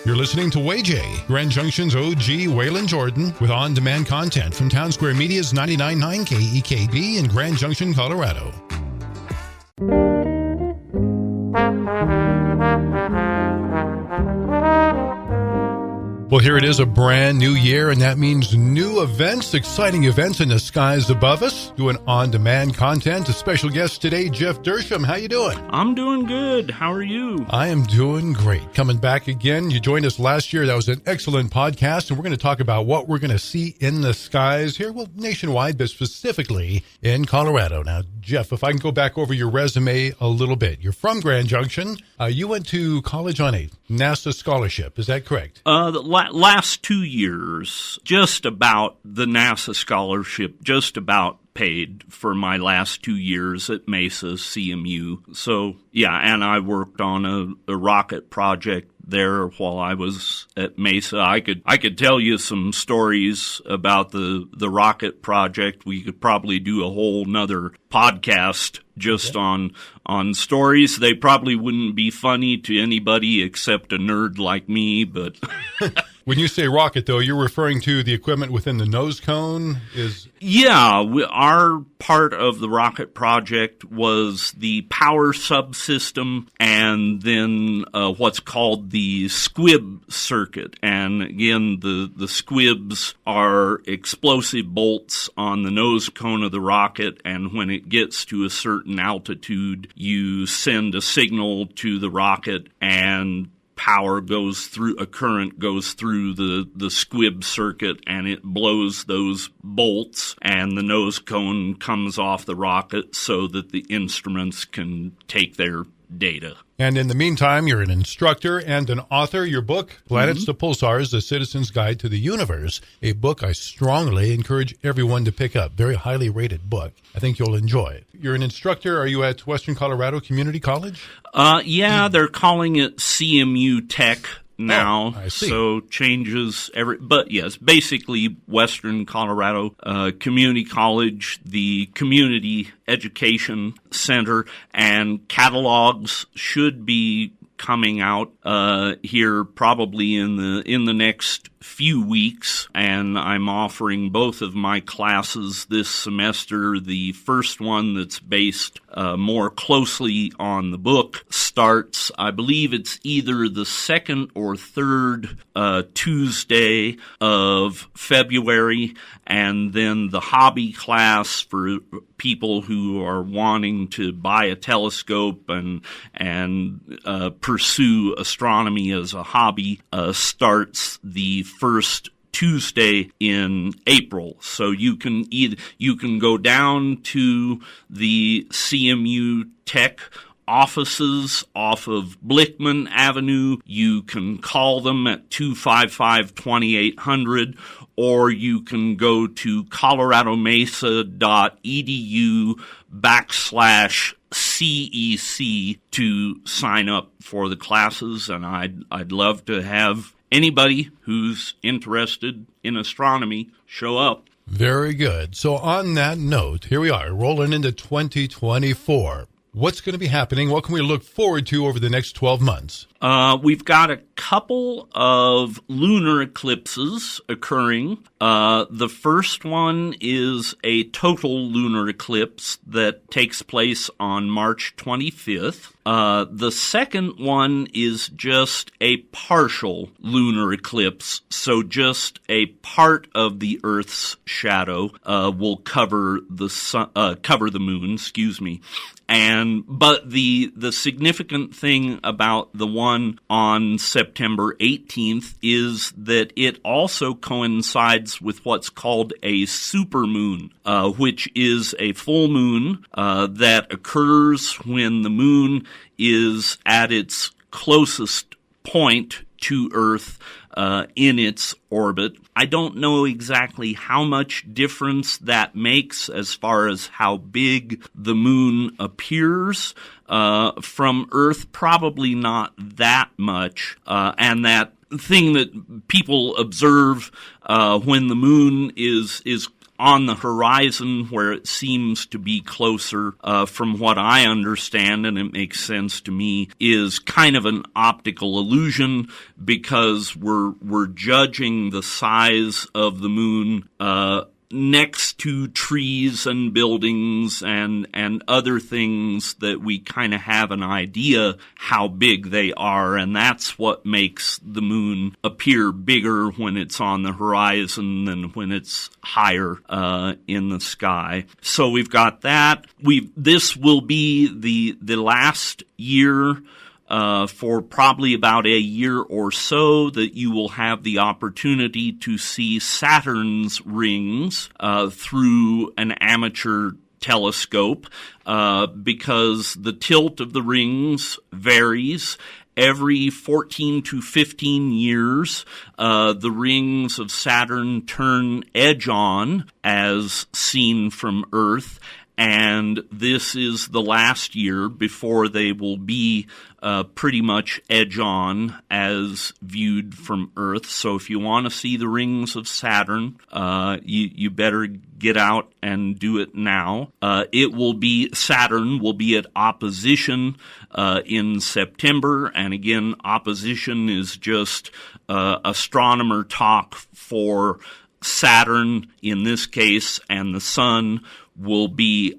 You're listening to WayJ, Grand Junction's OG Waylon Jordan, with on-demand content from Town Square Media's 99.9 KEKB in Grand Junction, Colorado. Well, here it is, a brand new year, and that means new events, exciting events in the skies above us. Doing on-demand content. A special guest today, Jeff Dersham. How you doing? I'm doing good. How are you? I am doing great. Coming back again. You joined us last year. That was an excellent podcast, and we're going to talk about what we're going to see in the skies here, well, nationwide, but specifically in Colorado. Now, Jeff, if I can go back over your resume a little bit. You're from Grand Junction. You went to college on a NASA scholarship. Is that correct? The last 2 years, just about the NASA scholarship, just about paid for my last 2 years at Mesa CMU. So, yeah, and I worked on a rocket project there while I was at Mesa. I could tell you some stories about the rocket project. We could probably do a whole nother podcast just on stories. They probably wouldn't be funny to anybody except a nerd like me, but When you say rocket, though, you're referring to the equipment within the nose cone? Yeah, our part of the rocket project was the power subsystem and then what's called the squib circuit. And again, the squibs are explosive bolts on the nose cone of the rocket, and when it gets to a certain altitude, you send a signal to the rocket and a current goes through the squib circuit, and it blows those bolts, and the nose cone comes off the rocket so that the instruments can take their data. And in the meantime, you're an instructor and an author. Your book, Planets to Pulsars, The Citizen's Guide to the Universe, a book I strongly encourage everyone to pick up. Very highly rated book. I think you'll enjoy it. You're an instructor. Are you at Western Colorado Community College? Yeah, they're calling it CMU Tech now, I see. So changes but yes, basically Western Colorado Community College, the Community Education Center, and catalogs should be coming out here probably in the next few weeks, and I'm offering both of my classes this semester. The first one that's based more closely on the book starts, I believe it's either the second or third Tuesday of February, and then the hobby class for people who are wanting to buy a telescope and pursue astronomy as a hobby starts the first Tuesday in April. So you can go down to the CMU Tech offices off of Blickman Avenue. You can call them at 255-2800, or you can go to coloradomesa.edu/CEC to sign up for the classes, and I'd love to have anybody who's interested in astronomy show up. Very good. So on that note, here we are, rolling into 2024. What's going to be happening? What can we look forward to over the next 12 months? We've got a couple of lunar eclipses occurring. The first one is a total lunar eclipse that takes place on March 25th. The second one is just a partial lunar eclipse, so just a part of the Earth's shadow will cover the moon. But the significant thing about the one on September 18th is that it also coincides with what's called a supermoon, which is a full moon that occurs when the moon is at its closest point to Earth in its orbit. I don't know exactly how much difference that makes as far as how big the moon appears from Earth. Probably not that much. And that thing that people observe when the moon is on the horizon, where it seems to be closer, from what I understand, and it makes sense to me, is kind of an optical illusion, because we're judging the size of the moon next to trees and buildings and other things that we kind of have an idea how big they are, and that's what makes the moon appear bigger when it's on the horizon than when it's higher in the sky. So we've got that. This will be the last year for probably about a year or so that you will have the opportunity to see Saturn's rings through an amateur telescope, because the tilt of the rings varies. Every 14 to 15 years, the rings of Saturn turn edge-on as seen from Earth, and this is the last year before they will be pretty much edge-on as viewed from Earth. So if you want to see the rings of Saturn, you better get out and do it now. Saturn will be at opposition in September, and again, opposition is just astronomer talk for Saturn in this case, and the Sun will be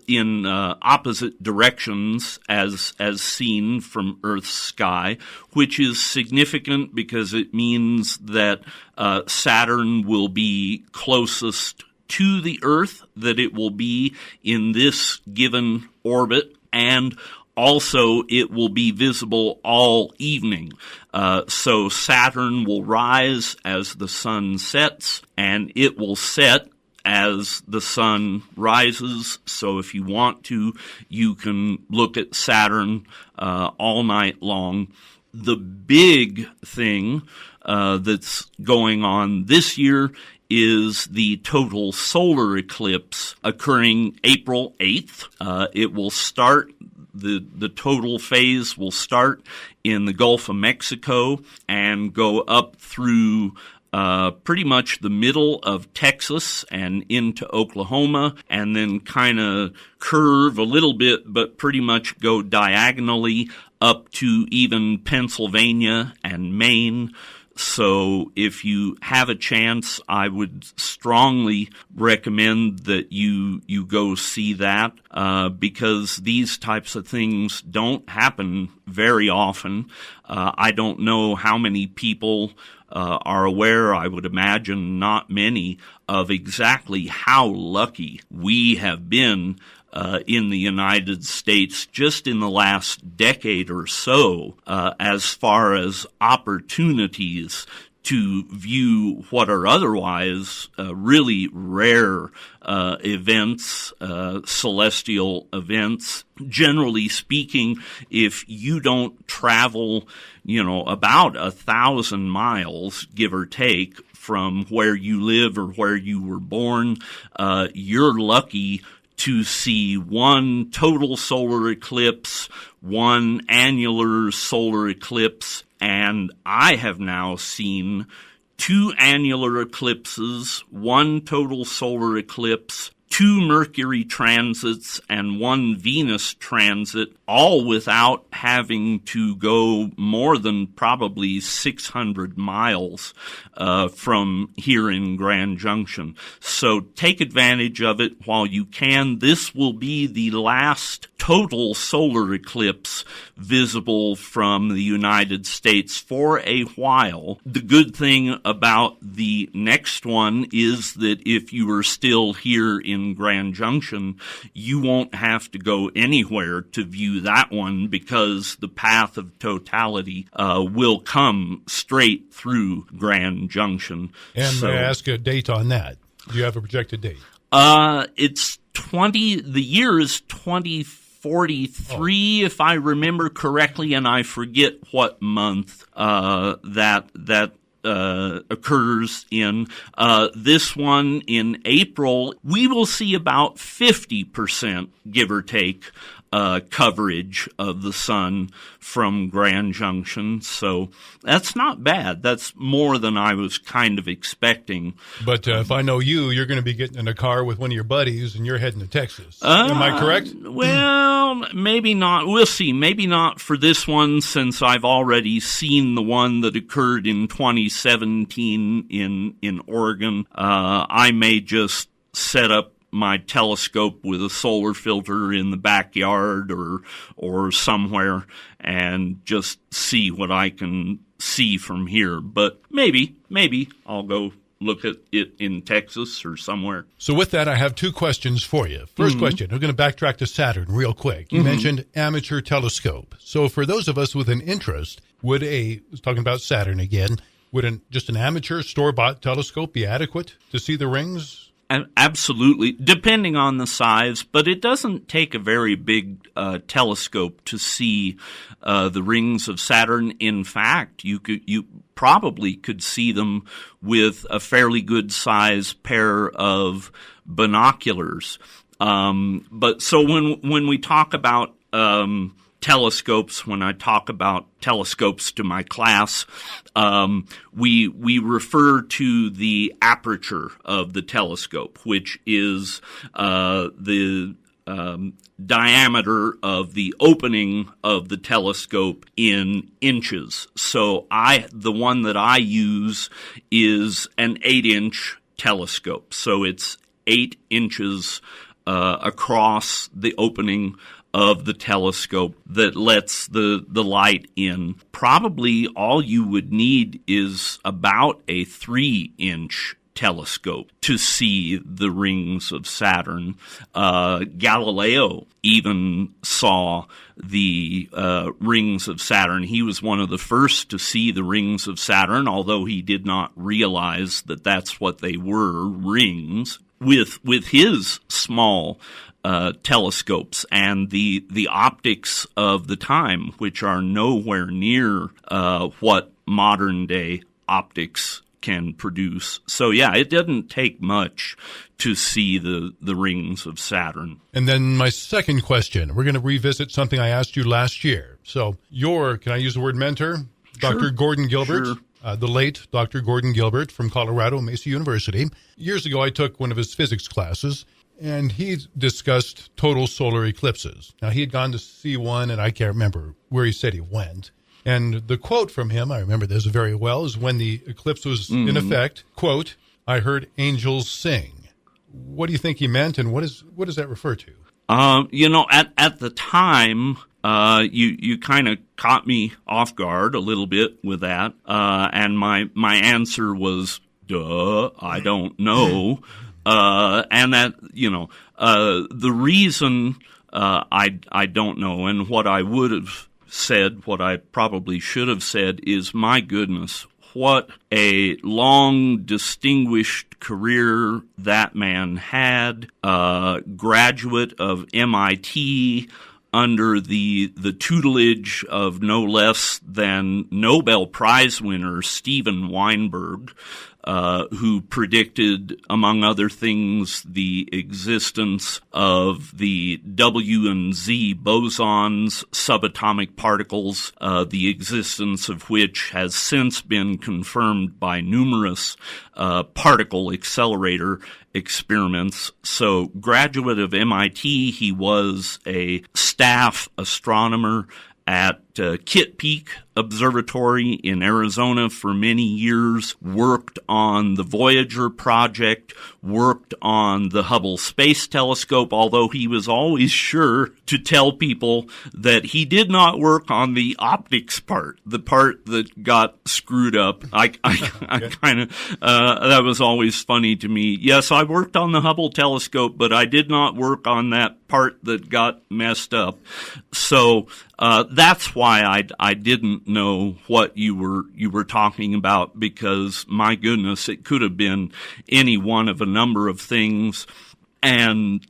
in opposite directions as seen from Earth's sky, which is significant because it means that Saturn will be closest to the Earth that it will be in this given orbit, and also it will be visible all evening. So Saturn will rise as the sun sets, and it will set as the sun rises. So if you want to, you can look at Saturn all night long. The big thing that's going on this year is the total solar eclipse occurring April 8th. It will start, the total phase will start in the Gulf of Mexico and go up through pretty much the middle of Texas and into Oklahoma, and then kind of curve a little bit, but pretty much go diagonally up to even Pennsylvania and Maine. So if you have a chance, I would strongly recommend that you go see that, because these types of things don't happen very often. I don't know how many people are aware, I would imagine not many, of exactly how lucky we have been in the United States just in the last decade or so, as far as opportunities to view what are otherwise really rare events, celestial events. Generally speaking, if you don't travel, about 1,000 miles, give or take, from where you live or where you were born, you're lucky to see one total solar eclipse, one annular solar eclipse, and I have now seen 2 annular eclipses, 1 total solar eclipse, 2 Mercury transits, and 1 Venus transit, all without having to go more than probably 600 miles from here in Grand Junction. So take advantage of it while you can. This will be the last total solar eclipse visible from the United States for a while. The good thing about the next one is that if you are still here in Grand Junction, you won't have to go anywhere to view that one, because the path of totality will come straight through Grand Junction. And may I ask a date on that? Do you have a projected date? It's the year is 2043, if I remember correctly, and I forget what month that occurs in. This one in April, we will see about 50%, give or take, coverage of the sun from Grand Junction. So that's not bad. That's more than I was kind of expecting. But if I know you, you're going to be getting in a car with one of your buddies and you're heading to Texas. Am I correct? Well, maybe not. We'll see. Maybe not for this one, since I've already seen the one that occurred in 2017 in Oregon. I may just set up my telescope with a solar filter in the backyard or somewhere and just see what I can see from here. But maybe I'll go look at it in Texas or somewhere. So with that, I have two questions for you. First question, we're going to backtrack to Saturn real quick. You mentioned amateur telescope. So for those of us with an interest, talking about Saturn again, would just an amateur store-bought telescope be adequate to see the rings? Absolutely, depending on the size, but it doesn't take a very big telescope to see the rings of Saturn. In fact, you probably could see them with a fairly good size pair of binoculars. But so when we talk about telescopes, when I talk about telescopes to my class, we refer to the aperture of the telescope, which is the diameter of the opening of the telescope in inches. So the one that I use is an 8-inch telescope. So it's 8 inches across the opening of the telescope that lets the light in. Probably all you would need is about a 3-inch telescope to see the rings of Saturn. Galileo even saw the rings of Saturn. He was one of the first to see the rings of Saturn, although he did not realize that that's what they were, rings. With his small telescopes and the optics of the time, which are nowhere near what modern day optics can produce. So yeah, it doesn't take much to see the rings of Saturn. And then my second question, we're going to revisit something I asked you last year. So can I use the word mentor? Sure. Dr. Gordon Gilbert. Sure. The late Dr. Gordon Gilbert from Colorado, Mesa University. Years ago, I took one of his physics classes, and he discussed total solar eclipses. Now, he had gone to see one, and I can't remember where he said he went. And the quote from him, I remember this very well, is when the eclipse was in effect, quote, "I heard angels sing." What do you think he meant, and what does that refer to? At the time, you kind of caught me off guard a little bit with that, and my answer was, duh, I don't know. And that, the reason I don't know, and what I would have said, what I probably should have said, is, my goodness, what a long, distinguished career that man had. Graduate of MIT under the tutelage of no less than Nobel Prize winner Steven Weinberg, who predicted, among other things, the existence of the W and Z bosons, subatomic particles, the existence of which has since been confirmed by numerous particle accelerator experiments. So, graduate of MIT, he was a staff astronomer at Kitt Peak Observatory in Arizona for many years, worked on the Voyager project, worked on the Hubble Space Telescope, although he was always sure to tell people that he did not work on the optics part, the part that got screwed up. I kind of, that was always funny to me. Yes, I worked on the Hubble telescope, but I did not work on that part that got messed up. So, that's why I didn't know what you were talking about, because my goodness, it could have been any one of a number of things, and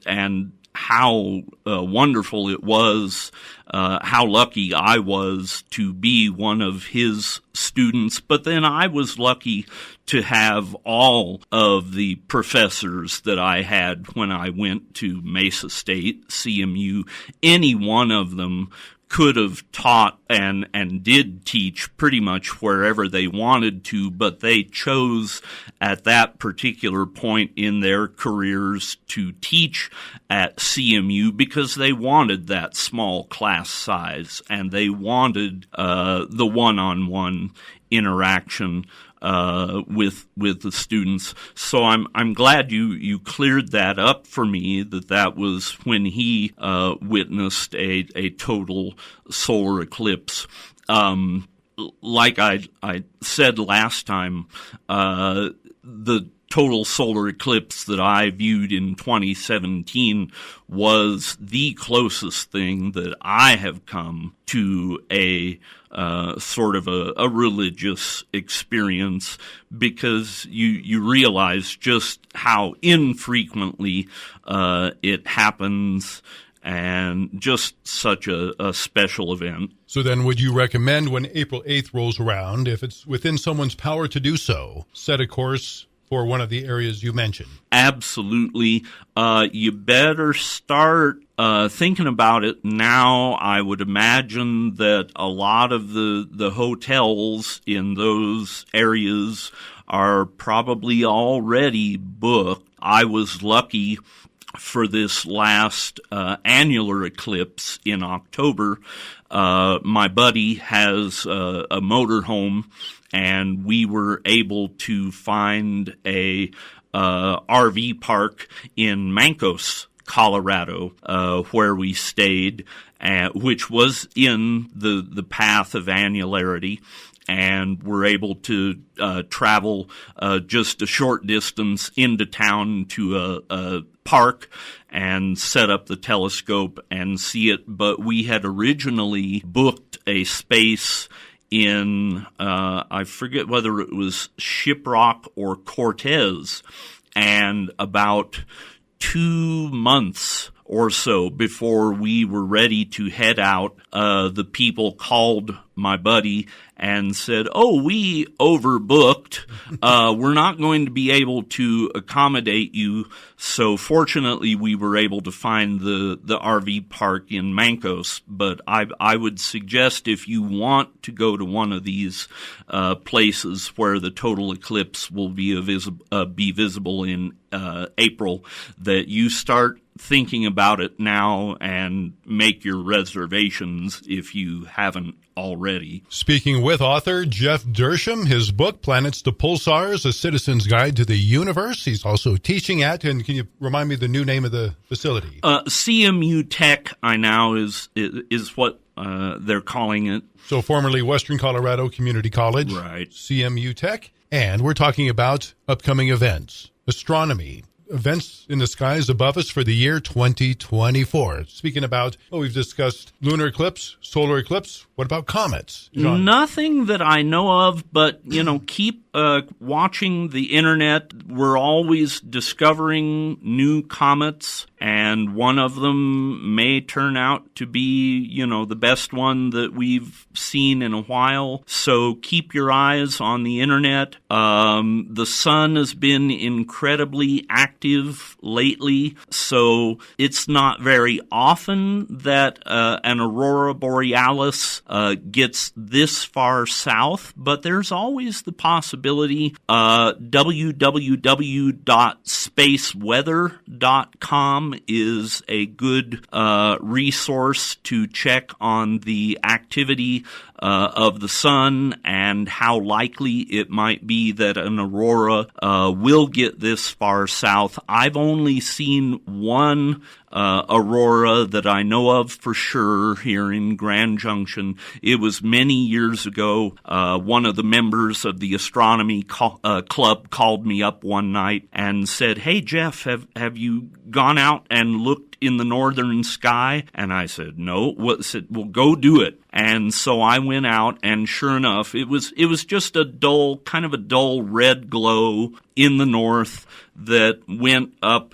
how wonderful it was, how lucky I was to be one of his students. But then I was lucky to have all of the professors that I had when I went to Mesa State, CMU. Any one of them could have taught and did teach pretty much wherever they wanted to, but they chose at that particular point in their careers to teach at CMU because they wanted that small class size and they wanted the one-on-one interaction with the students. So I'm glad you cleared that up for me, that was when he witnessed a total solar eclipse. Like I said last time, the total solar eclipse that I viewed in 2017 was the closest thing that I have come to a sort of a religious experience, because you realize just how infrequently it happens, and just such a special event. So then would you recommend, when April 8th rolls around, if it's within someone's power to do so, set a course for one of the areas you mentioned? Absolutely. You better start thinking about it now. I would imagine that a lot of the hotels in those areas are probably already booked. I was lucky for this last annular eclipse in October. My buddy has a motorhome, and we were able to find a RV park in Mancos, Colorado, where we stayed, which was in the path of annularity, and were able to travel just a short distance into town to a park and set up the telescope and see it. But we had originally booked a space in, I forget whether it was Shiprock or Cortez, and about 2 months or so before we were ready to head out, the people called my buddy and said, "Oh, we overbooked. We're not going to be able to accommodate you." So fortunately, we were able to find the RV park in Mancos. But I would suggest, if you want to go to one of these places where the total eclipse will be visible in April, that you start thinking about it now and make your reservations if you haven't already. Speaking with author Jeff Dersham, his book, Planets to Pulsars, A Citizen's Guide to the Universe. He's also teaching at, and can you remind me the new name of the facility? CMU Tech, is what they're calling it. So formerly Western Colorado Community College. Right. CMU Tech. And we're talking about upcoming events, astronomy, events in the skies above us for the year 2024. Speaking about, we've discussed lunar eclipse, solar eclipse. What about comets, John? Nothing that I know of, but, keep watching the internet. We're always discovering new comets, and one of them may turn out to be, the best one that we've seen in a while. So keep your eyes on the internet. The sun has been incredibly active lately, so it's not very often that an aurora borealis gets this far south, but there's always the possibility. www.spaceweather.com is a good resource to check on the activity of the sun and how likely it might be that an aurora will get this far south. I've only seen one aurora that I know of for sure here in Grand Junction. It was many years ago. One of the members of the Astronomy club called me up one night and said, "Hey, Jeff, have you gone out and looked in the northern sky? And I said, no. Said, well, go do it. And so I went out, and sure enough, it was just a dull red glow in the north that went up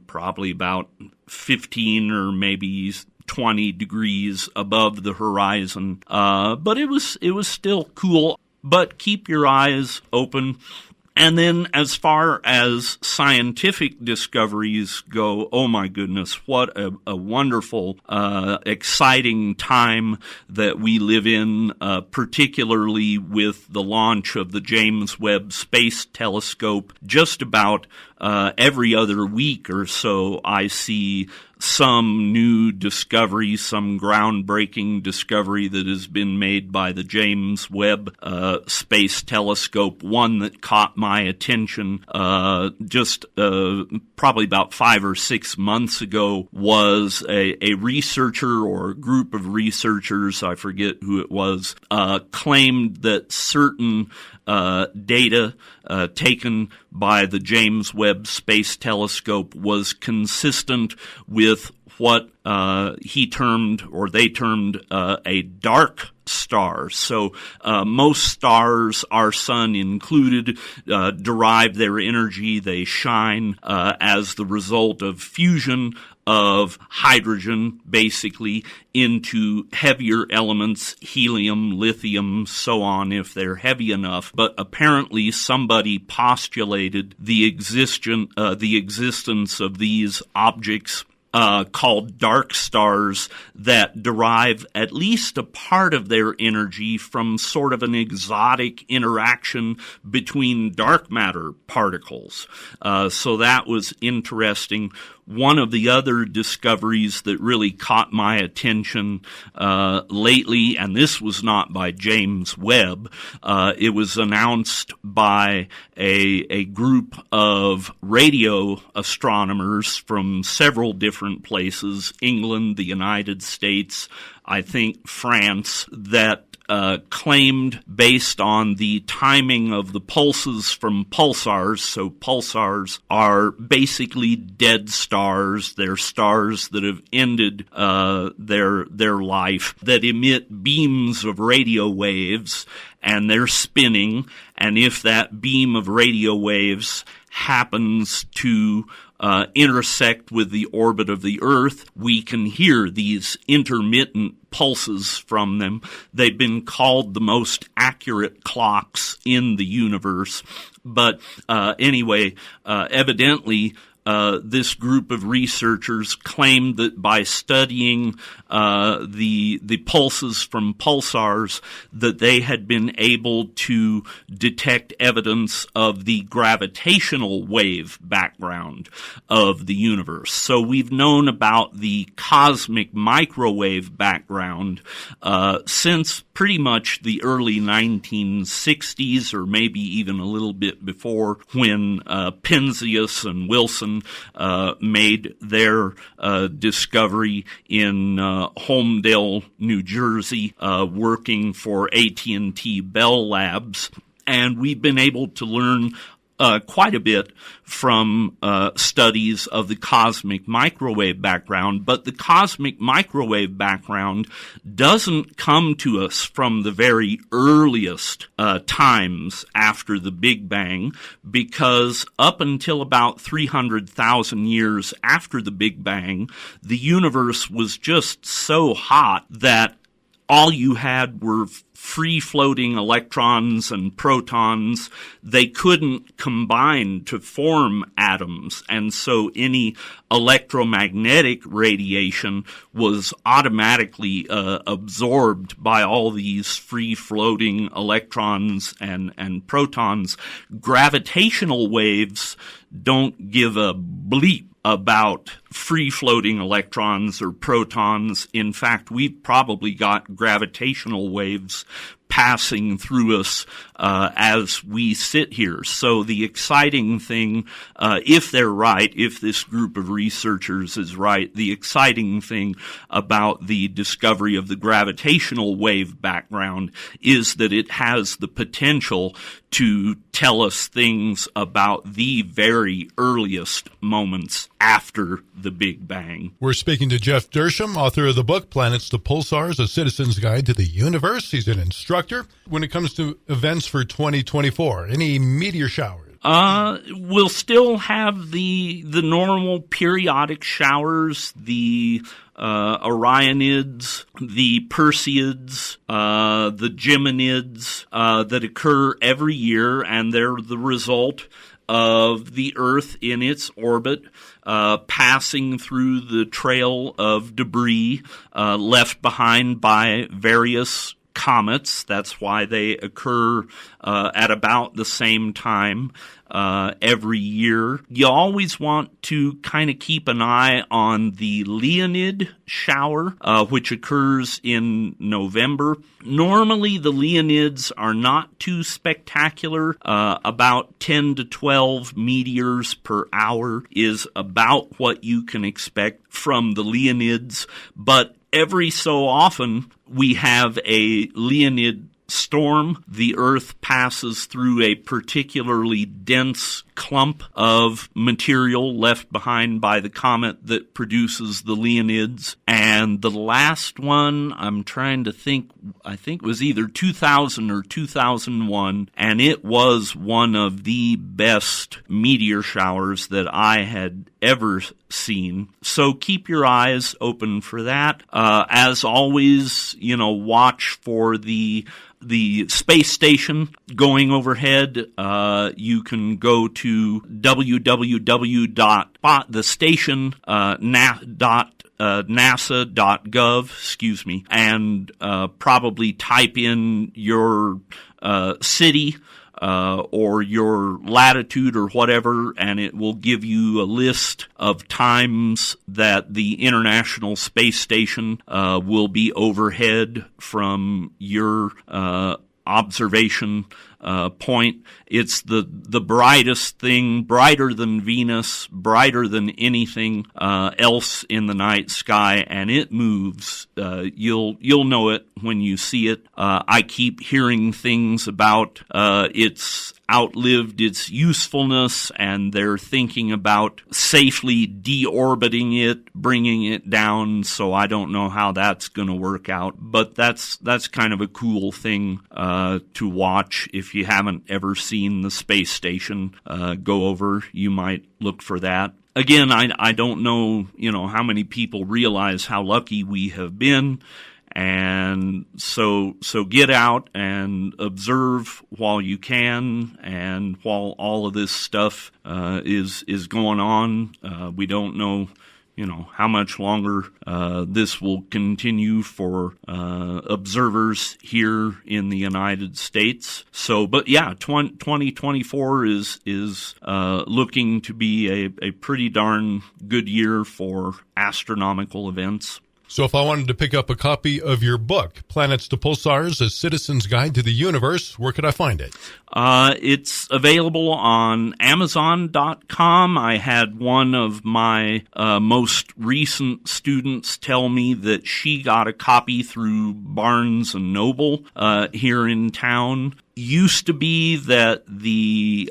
probably about 15 or maybe 20 degrees above the horizon. But it was still cool. But keep your eyes open. And then as far as scientific discoveries go, oh my goodness, what a wonderful, exciting time that we live in, particularly with the launch of the James Webb Space Telescope. Just about every other week or so, I see some new discovery, some groundbreaking discovery that has been made by the James Webb Space Telescope. One that caught my attention just probably about 5 or 6 months ago was a researcher or a group of researchers, I forget who it was, claimed that certain data taken by the James Webb Space Telescope was consistent with what they termed a dark star. So most stars, our sun included, derive their energy. They shine as the result of fusion of hydrogen, basically, into heavier elements, helium, lithium, so on, if they're heavy enough. But apparently somebody postulated the existence of these objects called dark stars that derive at least a part of their energy from sort of an exotic interaction between dark matter particles. So that was interesting. One of the other discoveries that really caught my attention lately, and this was not by James Webb, it was announced by a group of radio astronomers from several different places, England, the United States, I think France, that claimed, based on the timing of the pulses from pulsars, so pulsars are basically dead stars. They're stars that have ended their life, that emit beams of radio waves, and they're spinning, and if that beam of radio waves happens to intersect with the orbit of the Earth, we can hear these intermittent pulses from them. They've been called the most accurate clocks in the universe. But anyway, evidently, this group of researchers claimed that by studying the pulses from pulsars, that they had been able to detect evidence of the gravitational wave background of the universe. So we've known about the cosmic microwave background since pretty much the early 1960s, or maybe even a little bit before, when Penzias and Wilson made their discovery in Holmdel, New Jersey, working for AT&T Bell Labs. And we've been able to learn quite a bit from studies of the cosmic microwave background, but the cosmic microwave background doesn't come to us from the very earliest times after the Big Bang, because up until about 300,000 years after the Big Bang, the universe was just so hot that all you had were free-floating electrons and protons. They couldn't combine to form atoms, and so any electromagnetic radiation was automatically absorbed by all these free-floating electrons and protons. Gravitational waves don't give a bleep about free-floating electrons or protons. In fact, we've probably got gravitational waves passing through us as we sit here. So the exciting thing, if they're right, if this group of researchers is right, the exciting thing about the discovery of the gravitational wave background is that it has the potential to tell us things about the very earliest moments after the Big Bang. We're speaking to Jeff Dersham, author of the book Planets to Pulsars, A Citizen's Guide to the Universe. He's an instructor. When it comes to events for 2024, any meteor showers? We'll still have the normal periodic showers, the Orionids, the Perseids, the Geminids, that occur every year, and they're the result of the Earth in its orbit, passing through the trail of debris, left behind by various comets. That's why they occur at about the same time every year. You always want to kind of keep an eye on the Leonid shower, which occurs in November. Normally, the Leonids are not too spectacular. About 10 to 12 meteors per hour is about what you can expect from the Leonids, but every so often, we have a Leonid storm. The Earth passes through a particularly dense clump of material left behind by the comet that produces the Leonids. And the last one, I'm trying to think, I think it was either 2000 or 2001, and it was one of the best meteor showers that I had ever seen. So keep your eyes open for that. As always, watch for the space station going overhead. You can go to www.nasa.gov, and probably type in your city or your latitude or whatever, and it will give you a list of times that the International Space Station will be overhead from your observation point. It's the brightest thing, brighter than Venus, brighter than anything else in the night sky, and it moves. You'll know it when you see it. I keep hearing things about its outlived its usefulness, and they're thinking about safely deorbiting it, bringing it down, so I don't know how that's going to work out, but that's kind of a cool thing to watch. If you haven't ever seen the space station go over, you might look for that. Again, I don't know, how many people realize how lucky we have been. And so get out and observe while you can, and while all of this stuff is going on. We don't know, how much longer this will continue for observers here in the United States. So, but yeah, 2024 is looking to be a pretty darn good year for astronomical events. So if I wanted to pick up a copy of your book, Planets to Pulsars, A Citizen's Guide to the Universe, where could I find it? It's available on Amazon.com. I had one of my most recent students tell me that she got a copy through Barnes & Noble here in town. Used to be that the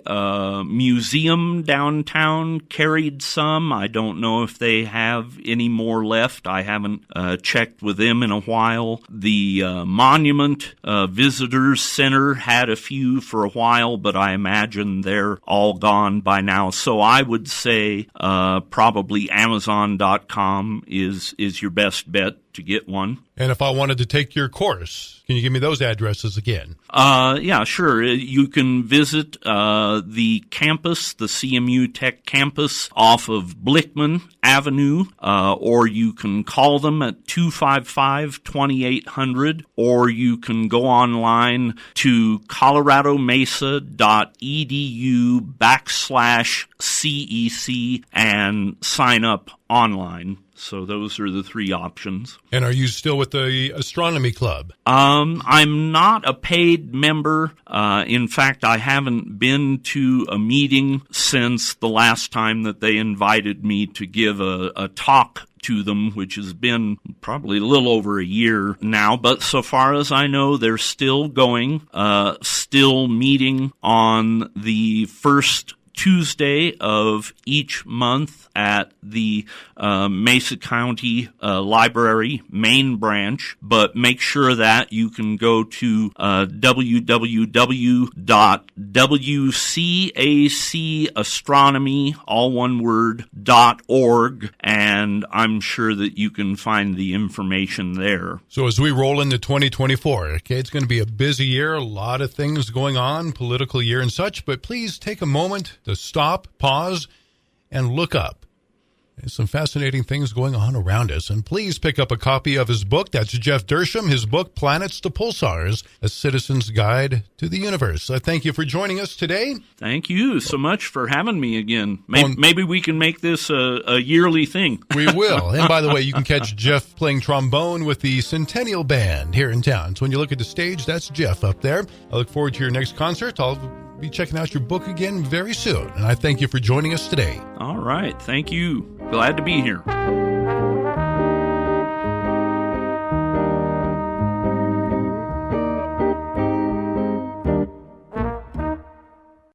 museum downtown carried some. I don't know if they have any more left. I haven't checked with them in a while. The Monument Visitors Center had a few for a while, but I imagine they're all gone by now. So I would say probably Amazon.com is your best bet to get one. And if I wanted to take your course, can you give me those addresses again? Yeah, sure. You can visit the campus, the CMU Tech campus off of Blickman Avenue, or you can call them at 255-2800, or you can go online to coloradomesa.edu/CEC and sign up online. So those are the three options. And are you still with the Astronomy Club? I'm not a paid member. In fact, I haven't been to a meeting since the last time that they invited me to give a talk to them, which has been probably a little over a year now. But so far as I know, they're still going, still meeting on the first Tuesday of each month at the Mesa County Library main branch, but make sure that you can go to www.wcacastronomy, all one word, .org, and I'm sure that you can find the information there. So as we roll into 2024, okay, it's going to be a busy year, a lot of things going on, political year and such, but please take a moment to stop, pause, and look up. There's some fascinating things going on around us. And please pick up a copy of his book. That's Jeff Dersham, his book, Planets to Pulsars, A Citizen's Guide to the Universe. Thank you for joining us today. Thank you so much for having me again. Maybe we can make this a yearly thing. We will. And by the way, you can catch Jeff playing trombone with the Centennial Band here in town. So when you look at the stage, that's Jeff up there. I look forward to your next concert. I'll be checking out your book again very soon. And I thank you for joining us today. All right. Thank you. Glad to be here.